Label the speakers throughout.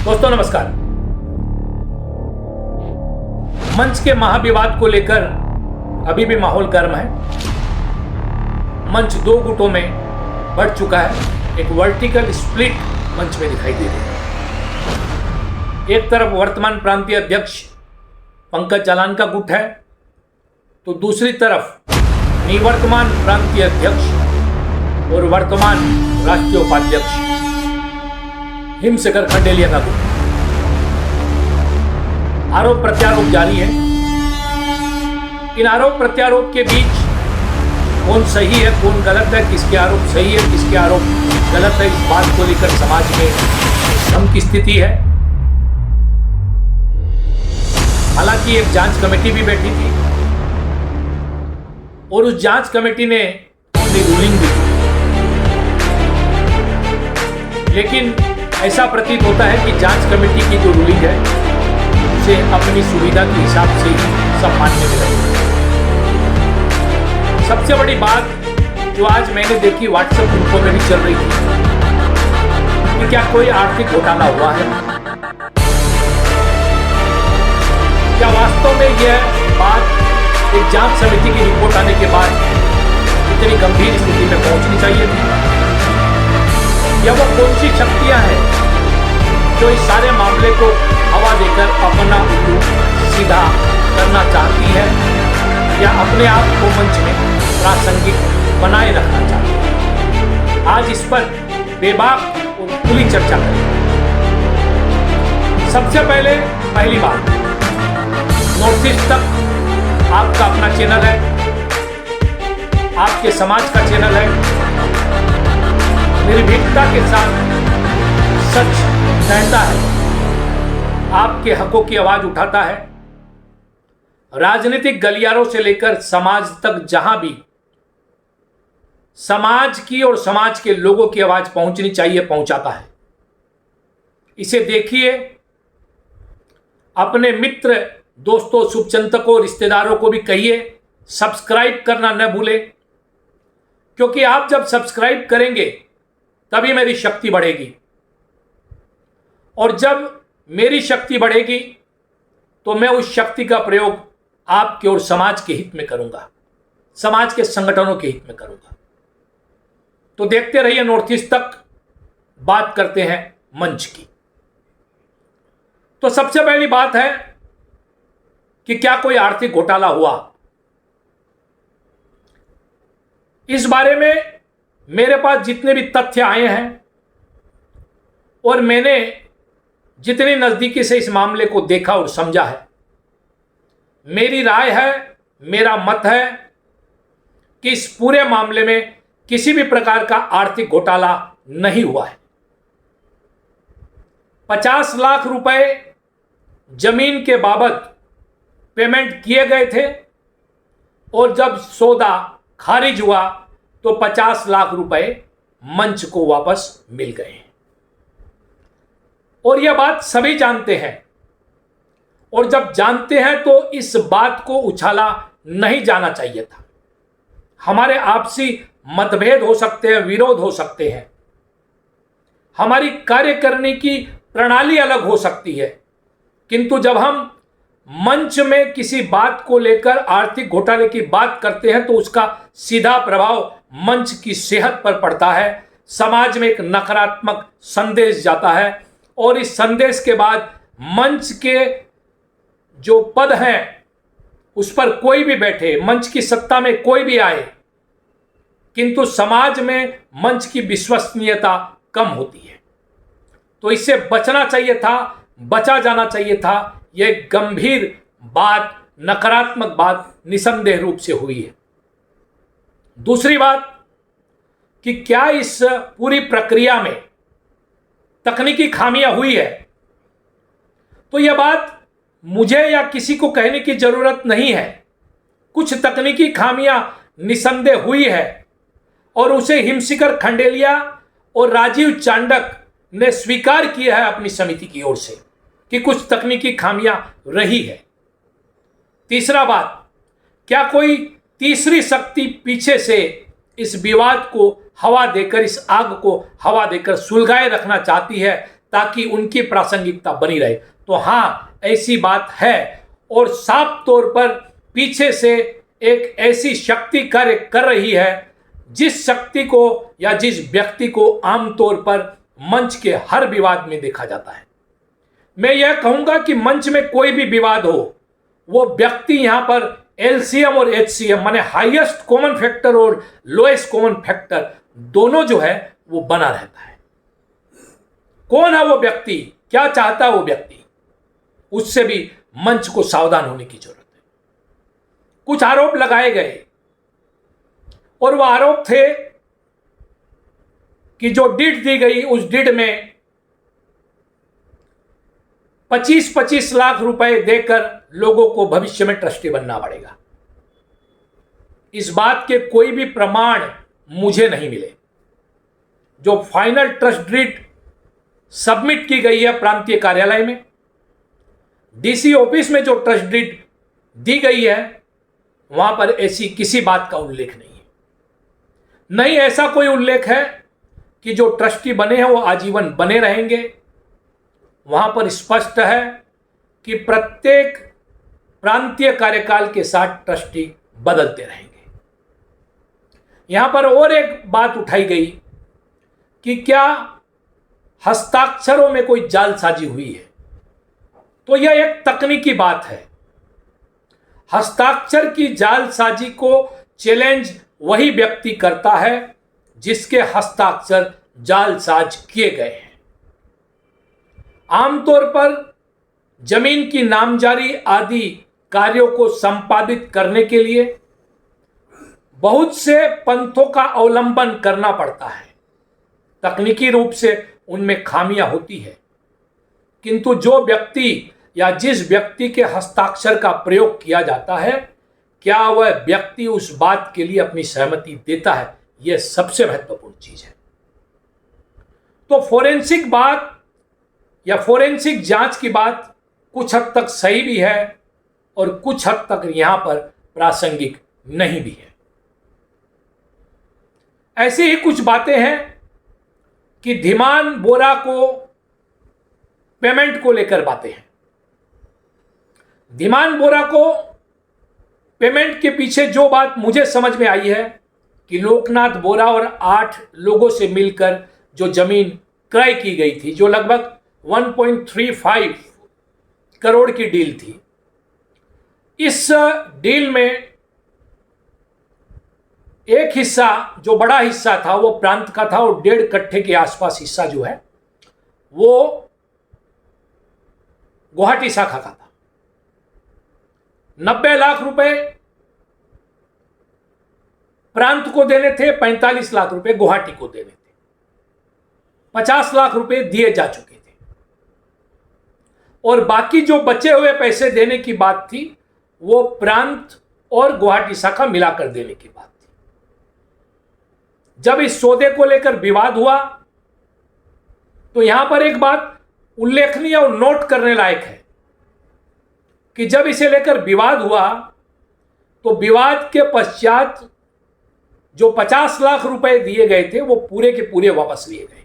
Speaker 1: दोस्तों नमस्कार। मंच के महाविवाद को लेकर अभी भी माहौल गर्म है। मंच दो गुटों में बढ़ चुका है। एक वर्टिकल स्प्लिट मंच में दिखाई दे रही है। एक तरफ वर्तमान प्रांतीय अध्यक्ष पंकज जालान का गुट है, तो दूसरी तरफ निवर्तमान प्रांतीय अध्यक्ष और वर्तमान राष्ट्रीय उपाध्यक्ष हिमशेखर खंडेलिया का गुट। आरोप प्रत्यारोप जारी है। इन आरोप प्रत्यारोप के बीच कौन सही है, कौन गलत है, किसके आरोप सही है, किसके आरोप गलत है, इस बात को लेकर समाज में भ्रम की स्थिति है। हालांकि एक जांच कमेटी भी बैठी थी और उस जांच कमेटी ने अपनी रूलिंग दी, लेकिन ऐसा प्रतीत होता है कि जांच कमेटी की जो रूलिंग है उसे अपनी सुविधा के हिसाब से ही सब मानने में लगे। सबसे बड़ी बात जो आज मैंने देखी व्हाट्सएप ग्रुपों में भी चल रही थी कि क्या कोई आर्थिक घोटाला हुआ है। क्या वास्तव में यह बात एक जांच समिति की रिपोर्ट आने के बाद इतनी गंभीर स्थिति में पहुंचनी चाहिए थी, या वो कौन सी शक्तियां हैं जो इस सारे मामले को हवा देकर अपना उल्लू सीधा करना चाहती है, या अपने आप को मंच में प्रासंगिक बनाए रखना चाहती है। आज इस पर बेबाक और खुली चर्चा करें। सबसे पहली बात, नॉर्थ ईस्ट तक आपका अपना चैनल है, आपके समाज का चैनल है। निर्भीकता के साथ सच कहता है, आपके हकों की आवाज उठाता है। राजनीतिक गलियारों से लेकर समाज तक जहां भी समाज की और समाज के लोगों की आवाज पहुंचनी चाहिए पहुंचाता है। इसे देखिए, अपने मित्र, दोस्तों, शुभचिंतकों, रिश्तेदारों को भी कहिए सब्सक्राइब करना न भूलें, क्योंकि आप जब सब्सक्राइब करेंगे तभी मेरी शक्ति बढ़ेगी, और जब मेरी शक्ति बढ़ेगी तो मैं उस शक्ति का प्रयोग आपके और समाज के हित में करूंगा, समाज के संगठनों के हित में करूंगा। तो देखते रहिए नॉर्थ ईस्ट तक। बात करते हैं मंच की। तो सबसे पहली बात है कि क्या कोई आर्थिक घोटाला हुआ। इस बारे में मेरे पास जितने भी तथ्य आए हैं और मैंने जितनी नजदीकी से इस मामले को देखा और समझा है, मेरी राय है, मेरा मत है कि इस पूरे मामले में किसी भी प्रकार का आर्थिक घोटाला नहीं हुआ है। 50 लाख रुपए जमीन के बाबत पेमेंट किए गए थे, और जब सौदा खारिज हुआ तो 50 लाख रुपए मंच को वापस मिल गए। और यह बात सभी जानते हैं, और जब जानते हैं तो इस बात को उछाला नहीं जाना चाहिए था। हमारे आपसी मतभेद हो सकते हैं, विरोध हो सकते हैं, हमारी कार्य करने की प्रणाली अलग हो सकती है, किंतु जब हम मंच में किसी बात को लेकर आर्थिक घोटाले की बात करते हैं तो उसका सीधा प्रभाव मंच की सेहत पर पड़ता है। समाज में एक नकारात्मक संदेश जाता है, और इस संदेश के बाद मंच के जो पद हैं उस पर कोई भी बैठे, मंच की सत्ता में कोई भी आए, किंतु समाज में मंच की विश्वसनीयता कम होती है। तो इससे बचना चाहिए था, बचा जाना चाहिए था। यह गंभीर बात, नकारात्मक बात निसंदेह रूप से हुई है। दूसरी बात कि क्या इस पूरी प्रक्रिया में तकनीकी खामियां हुई है, तो यह बात मुझे या किसी को कहने की जरूरत नहीं है। कुछ तकनीकी खामियां निसंदेह हुई है, और उसे हिमशेखर खंडेलिया और राजीव चांडक ने स्वीकार किया है अपनी समिति की ओर से कि कुछ तकनीकी खामियां रही है। तीसरा बात, क्या कोई तीसरी शक्ति पीछे से इस विवाद को हवा देकर, इस आग को हवा देकर सुलगाए रखना चाहती है, ताकि उनकी प्रासंगिकता बनी रहे। तो हाँ, ऐसी बात है और साफ तौर पर पीछे से एक ऐसी शक्ति कार्य कर रही है जिस शक्ति को या जिस व्यक्ति को आमतौर पर मंच के हर विवाद में देखा जाता है। मैं यह कहूंगा कि मंच में कोई भी विवाद हो, वो व्यक्ति यहां पर एलसीएम और एचसीएम माने हाईएस्ट कॉमन फैक्टर और लोएस्ट कॉमन फैक्टर दोनों जो है वो बना रहता है। कौन है वो व्यक्ति, क्या चाहता है वो व्यक्ति, उससे भी मंच को सावधान होने की जरूरत है। कुछ आरोप लगाए गए और वो आरोप थे कि जो डिड दी गई उस डिड में 25-25 लाख रुपए देकर लोगों को भविष्य में ट्रस्टी बनना पड़ेगा। इस बात के कोई भी प्रमाण मुझे नहीं मिले। जो फाइनल ट्रस्ट डीड सबमिट की गई है प्रांतीय कार्यालय में, डीसी ऑफिस में जो ट्रस्ट डीड दी गई है, वहां पर ऐसी किसी बात का उल्लेख नहीं है। नहीं ऐसा कोई उल्लेख है कि जो ट्रस्टी बने हैं वो आजीवन बने रहेंगे। वहां पर स्पष्ट है कि प्रत्येक प्रांतीय कार्यकाल के साथ ट्रस्टी बदलते रहेंगे। यहां पर और एक बात उठाई गई कि क्या हस्ताक्षरों में कोई जालसाजी हुई है, तो यह एक तकनीकी बात है। हस्ताक्षर की जालसाजी को चैलेंज वही व्यक्ति करता है जिसके हस्ताक्षर जालसाज किए गए हैं। आमतौर पर जमीन की नामजारी आदि कार्यों को संपादित करने के लिए बहुत से पंथों का अवलंबन करना पड़ता है। तकनीकी रूप से उनमें खामियां होती है, किंतु जो व्यक्ति या जिस व्यक्ति के हस्ताक्षर का प्रयोग किया जाता है, क्या वह व्यक्ति उस बात के लिए अपनी सहमति देता है, यह सबसे महत्वपूर्ण चीज है। तो फोरेंसिक बात या फोरेंसिक जांच की बात कुछ हद तक सही भी है और कुछ हद तक यहां पर प्रासंगिक नहीं भी है। ऐसी ही कुछ बातें हैं कि धीमान बोरा को पेमेंट को लेकर बातें हैं। धीमान बोरा को पेमेंट के पीछे जो बात मुझे समझ में आई है कि लोकनाथ बोरा और 8 लोगों से मिलकर जो जमीन क्रय की गई थी, जो लगभग 1.35 करोड़ की डील थी। इस डील में एक हिस्सा, जो बड़ा हिस्सा था, वो प्रांत का था और 1.5 कट्ठे के आसपास हिस्सा जो है वो गुवाहाटी शाखा का था। 90 लाख रुपए प्रांत को देने थे, 45 लाख रुपए गुवाहाटी को देने थे। 50 लाख रुपए दिए जा चुके थे और बाकी जो बचे हुए पैसे देने की बात थी वो प्रांत और गुवाहाटी शाखा मिलाकर देने की बात थी। जब इस सौदे को लेकर विवाद हुआ तो यहां पर एक बात उल्लेखनीय और नोट करने लायक है कि जब इसे लेकर विवाद हुआ तो विवाद के पश्चात जो 50 लाख रुपए दिए गए थे वो पूरे के पूरे वापस लिए गए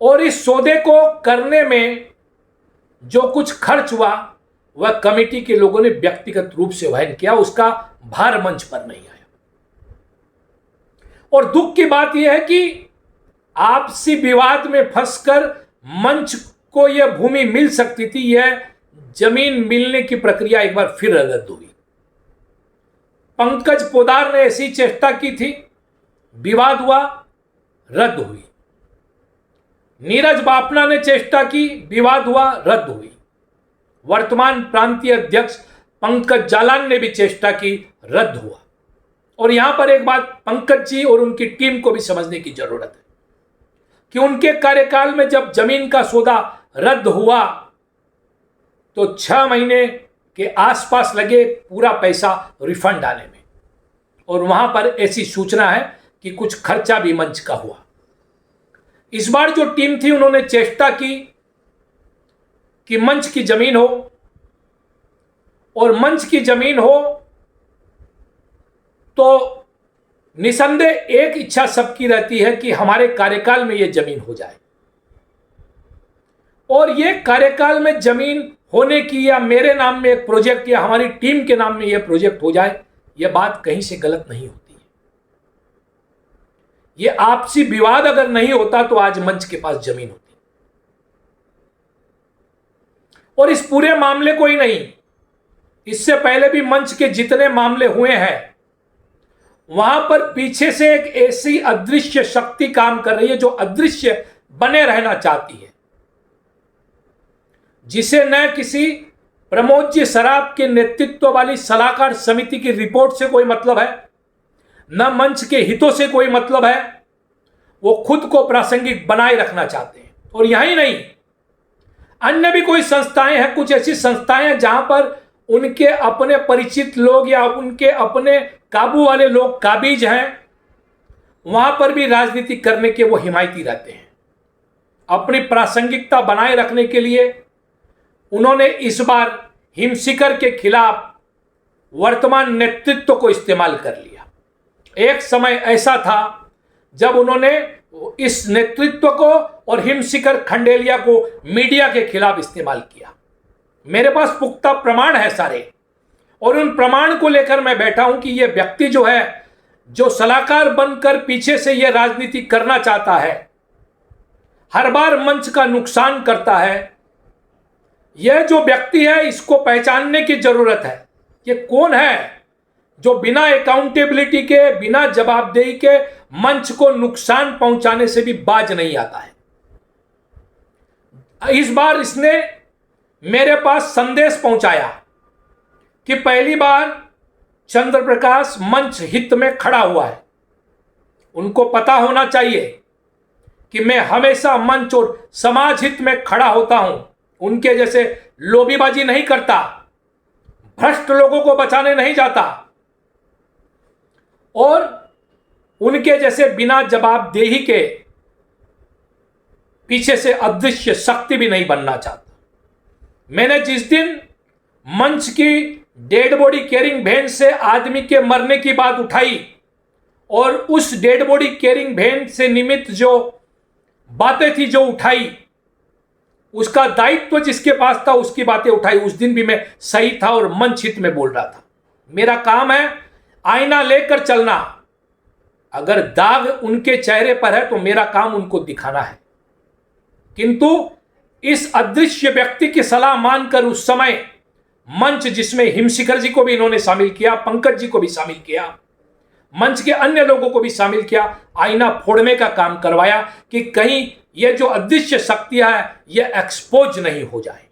Speaker 1: और इस सौदे को करने में जो कुछ खर्च हुआ वह कमेटी के लोगों ने व्यक्तिगत रूप से वहन किया, उसका भार मंच पर नहीं आया। और दुख की बात यह है कि आपसी विवाद में फंसकर मंच को यह भूमि मिल सकती थी, यह जमीन मिलने की प्रक्रिया एक बार फिर रद्द हुई। पंकज पोदार ने ऐसी चेष्टा की थी, विवाद हुआ, रद्द हुई। नीरज बापना ने चेष्टा की, विवाद हुआ, रद्द हुई। वर्तमान प्रांतीय अध्यक्ष पंकज जालान ने भी चेष्टा की, रद्द हुआ। और यहां पर एक बात पंकज जी और उनकी टीम को भी समझने की जरूरत है कि उनके कार्यकाल में जब जमीन का सौदा रद्द हुआ तो 6 महीने के आसपास लगे पूरा पैसा रिफंड आने में, और वहां पर ऐसी सूचना है कि कुछ खर्चा भी मंच का हुआ। इस बार जो टीम थी उन्होंने चेष्टा की कि मंच की जमीन हो, और मंच की जमीन हो तो निसंदेह एक इच्छा सबकी रहती है कि हमारे कार्यकाल में यह जमीन हो जाए। और ये कार्यकाल में जमीन होने की या मेरे नाम में एक प्रोजेक्ट या हमारी टीम के नाम में यह प्रोजेक्ट हो जाए, यह बात कहीं से गलत नहीं होती है। ये आपसी विवाद अगर नहीं होता तो आज मंच के पास जमीन होती। और इस पूरे मामले को ही नहीं, इससे पहले भी मंच के जितने मामले हुए हैं वहां पर पीछे से एक ऐसी अदृश्य शक्ति काम कर रही है जो अदृश्य बने रहना चाहती है, जिसे न किसी प्रमोद जी सराफ के नेतृत्व वाली सलाहकार समिति की रिपोर्ट से कोई मतलब है, न मंच के हितों से कोई मतलब है। वो खुद को प्रासंगिक बनाए रखना चाहते हैं। और यही नहीं, अन्य भी कोई संस्थाएं हैं, कुछ ऐसी संस्थाएं हैं जहां पर उनके अपने परिचित लोग या उनके अपने काबू वाले लोग काबिज हैं, वहां पर भी राजनीति करने के वो हिमायती रहते हैं। अपनी प्रासंगिकता बनाए रखने के लिए उन्होंने इस बार हिमशिखर के खिलाफ वर्तमान नेतृत्व को इस्तेमाल कर लिया। एक समय ऐसा था जब उन्होंने इस नेतृत्व को और हिमशिखर खंडेलिया को मीडिया के खिलाफ इस्तेमाल किया। मेरे पास पुख्ता प्रमाण है सारे, और उन प्रमाण को लेकर मैं बैठा हूं कि यह व्यक्ति जो है, जो सलाहकार बनकर पीछे से यह राजनीति करना चाहता है, हर बार मंच का नुकसान करता है। यह जो व्यक्ति है इसको पहचानने की जरूरत है। ये कौन है जो बिना अकाउंटेबिलिटी के, बिना जवाबदेही के मंच को नुकसान पहुंचाने से भी बाज नहीं आता है। इस बार इसने मेरे पास संदेश पहुंचाया कि पहली बार चंद्र प्रकाश मंच हित में खड़ा हुआ है। उनको पता होना चाहिए कि मैं हमेशा मंच और समाज हित में खड़ा होता हूं, उनके जैसे लोबीबाजी नहीं करता, भ्रष्ट लोगों को बचाने नहीं जाता, और उनके जैसे बिना जवाबदेही के पीछे से अदृश्य शक्ति भी नहीं बनना चाहता। मैंने जिस दिन मंच की डेड बॉडी कैरिंग वैन से आदमी के मरने की बात उठाई और उस डेड बॉडी कैरिंग वैन से निमित्त जो बातें थी जो उठाई, उसका दायित्व जिसके पास था उसकी बातें उठाई, उस दिन भी मैं सही था और मंच हित में बोल रहा था। मेरा काम है आईना लेकर चलना। अगर दाग उनके चेहरे पर है तो मेरा काम उनको दिखाना है। किंतु इस अदृश्य व्यक्ति की सलाह मानकर उस समय मंच, जिसमें हिमशिखर जी को भी इन्होंने शामिल किया, पंकज जी को भी शामिल किया, मंच के अन्य लोगों को भी शामिल किया, आईना फोड़ने का काम करवाया कि कहीं ये जो अदृश्य शक्तियां है ये एक्सपोज नहीं हो जाए।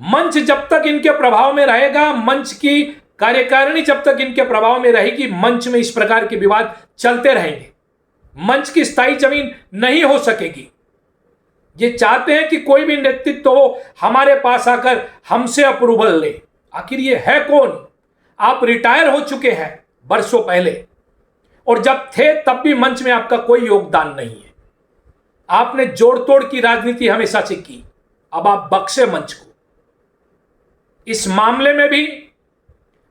Speaker 1: मंच जब तक इनके प्रभाव में रहेगा, मंच की कार्यकारिणी जब तक इनके प्रभाव में रहेगी, मंच में इस प्रकार के विवाद चलते रहेंगे। मंच की स्थायी जमीन नहीं हो सकेगी। ये चाहते हैं कि कोई भी नेतृत्व हो हमारे पास आकर हमसे अप्रूवल ले। आखिर ये है कौन? आप रिटायर हो चुके हैं वर्षों पहले, और जब थे तब भी मंच में आपका कोई योगदान नहीं है। आपने जोड़ तोड़ की राजनीति हमेशा से की, अब आप बख्शे मंच को। इस मामले में भी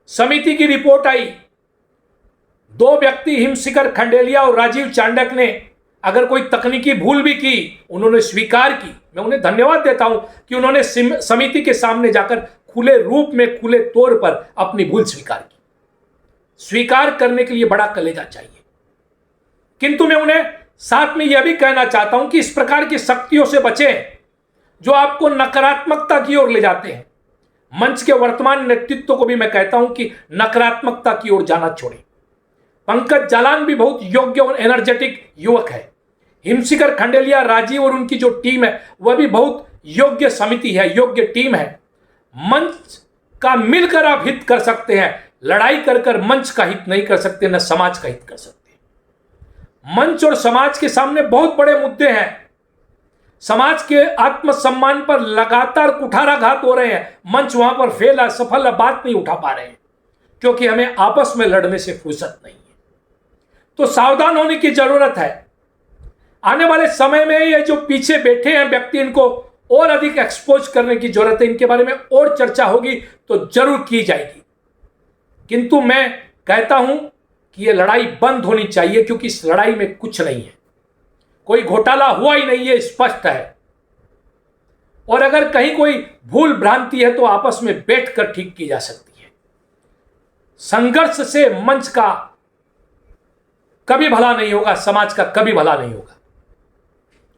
Speaker 1: समिति की रिपोर्ट आई। दो व्यक्ति हिमशिखर खंडेलिया और राजीव चांडक ने अगर कोई तकनीकी भूल भी की, उन्होंने स्वीकार की। मैं उन्हें धन्यवाद देता हूं कि उन्होंने समिति के सामने जाकर खुले रूप में, खुले तौर पर अपनी भूल स्वीकार की। स्वीकार करने के लिए बड़ा कलेजा चाहिए। किंतु मैं उन्हें साथ में यह भी कहना चाहता हूं कि इस प्रकार की शक्तियों से बचें जो आपको नकारात्मकता की ओर ले जाते हैं। मंच के वर्तमान नेतृत्व को भी मैं कहता हूं कि नकारात्मकता की ओर जाना छोड़ें। पंकज जालान भी बहुत योग्य और एनर्जेटिक युवक है। हिमशिखर खंडेलिया, राजीव और उनकी जो टीम है वह भी बहुत योग्य समिति है, योग्य टीम है। मंच का मिलकर आप हित कर सकते हैं, लड़ाई कर कर मंच का हित नहीं कर सकते, न समाज का हित कर सकते। मंच और समाज के सामने बहुत बड़े मुद्दे हैं। समाज के आत्मसम्मान पर लगातार कुठाराघात हो रहे हैं। मंच वहां पर फेल है, सफल है, बात नहीं उठा पा रहे हैं क्योंकि हमें आपस में लड़ने से फुर्सत नहीं है। तो सावधान होने की जरूरत है। आने वाले समय में ये जो पीछे बैठे हैं व्यक्ति, इनको और अधिक एक्सपोज करने की जरूरत है। इनके बारे में और चर्चा होगी तो जरूर की जाएगी। किंतु मैं कहता हूं कि यह लड़ाई बंद होनी चाहिए, क्योंकि इस लड़ाई में कुछ नहीं है, कोई घोटाला हुआ ही नहीं है, स्पष्ट है। और अगर कहीं कोई भूल भ्रांति है तो आपस में बैठकर ठीक की जा सकती है। संघर्ष से मंच का कभी भला नहीं होगा, समाज का कभी भला नहीं होगा।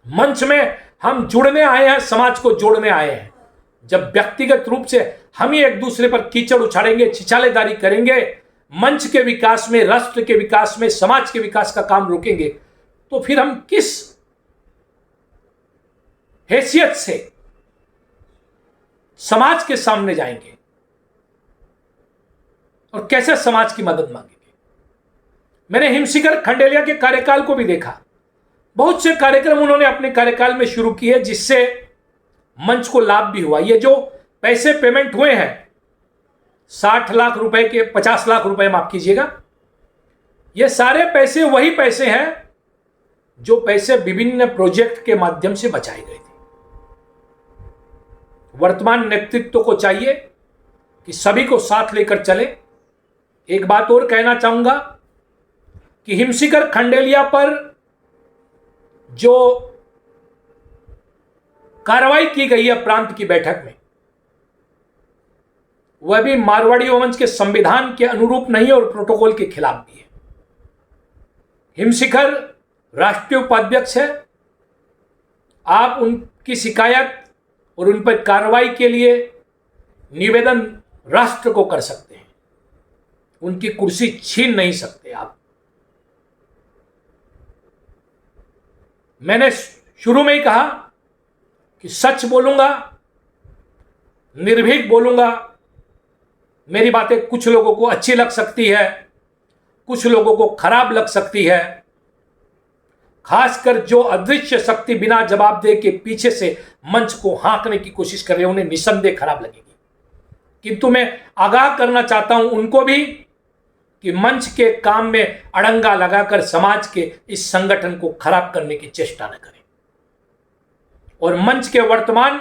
Speaker 1: मंच में हम जुड़ने आए हैं, समाज को जोड़ने आए हैं। जब व्यक्तिगत रूप से हम ही एक दूसरे पर कीचड़ उछाड़ेंगे, छिछालेदारी करेंगे, मंच के विकास में, राष्ट्र के विकास में, समाज के विकास का काम रोकेंगे, तो फिर हम किस हैसियत से समाज के सामने जाएंगे और कैसे समाज की मदद मांगेंगे। मैंने हिमशिखर खंडेलिया के कार्यकाल को भी देखा। बहुत से कार्यक्रम उन्होंने अपने कार्यकाल में शुरू किए जिससे मंच को लाभ भी हुआ। ये जो पैसे पेमेंट हुए हैं 60 लाख रुपए के, 50 लाख रुपए माफ कीजिएगा, ये सारे पैसे वही पैसे हैं जो पैसे विभिन्न प्रोजेक्ट के माध्यम से बचाए गए थे। वर्तमान नेतृत्व को चाहिए कि सभी को साथ लेकर चले। एक बात और कहना चाहूंगा कि हिमशिखर खंडेलिया पर जो कार्रवाई की गई है प्रांत की बैठक में, वह भी मारवाड़ी वंश के संविधान के अनुरूप नहीं और प्रोटोकॉल के खिलाफ भी है। हिमशिखर राष्ट्रीय उपाध्यक्ष है। आप उनकी शिकायत और उन पर कार्रवाई के लिए निवेदन राष्ट्र को कर सकते हैं। उनकी कुर्सी छीन नहीं सकते आप। मैंने शुरू में ही कहा कि सच बोलूंगा, निर्भीक बोलूंगा। मेरी बातें कुछ लोगों को अच्छी लग सकती है, कुछ लोगों को खराब लग सकती है। खासकर जो अदृश्य शक्ति बिना जवाबदेह के पीछे से मंच को हाँकने की कोशिश कर रहे हैं, उन्हें निसंदेह खराब लगेगी। किंतु मैं आगाह करना चाहता हूं उनको भी कि मंच के काम में अड़ंगा लगाकर समाज के इस संगठन को खराब करने की चेष्टा न करें। और मंच के वर्तमान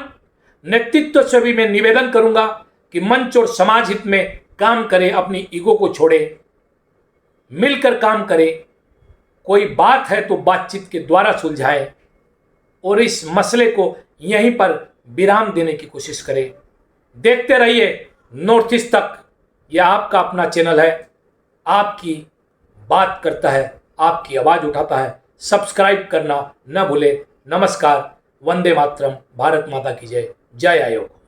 Speaker 1: नेतृत्व से भी मैं निवेदन करूंगा कि मंच और समाज हित में काम करे, अपनी ईगो को छोड़े, मिलकर काम करे। कोई बात है तो बातचीत के द्वारा सुलझाए और इस मसले को यहीं पर विराम देने की कोशिश करें। देखते रहिए नॉर्थ ईस्ट तक। यह आपका अपना चैनल है, आपकी बात करता है, आपकी आवाज उठाता है। सब्सक्राइब करना न भूले। नमस्कार, वंदे मातरम, भारत माता की जय। जय आयोग।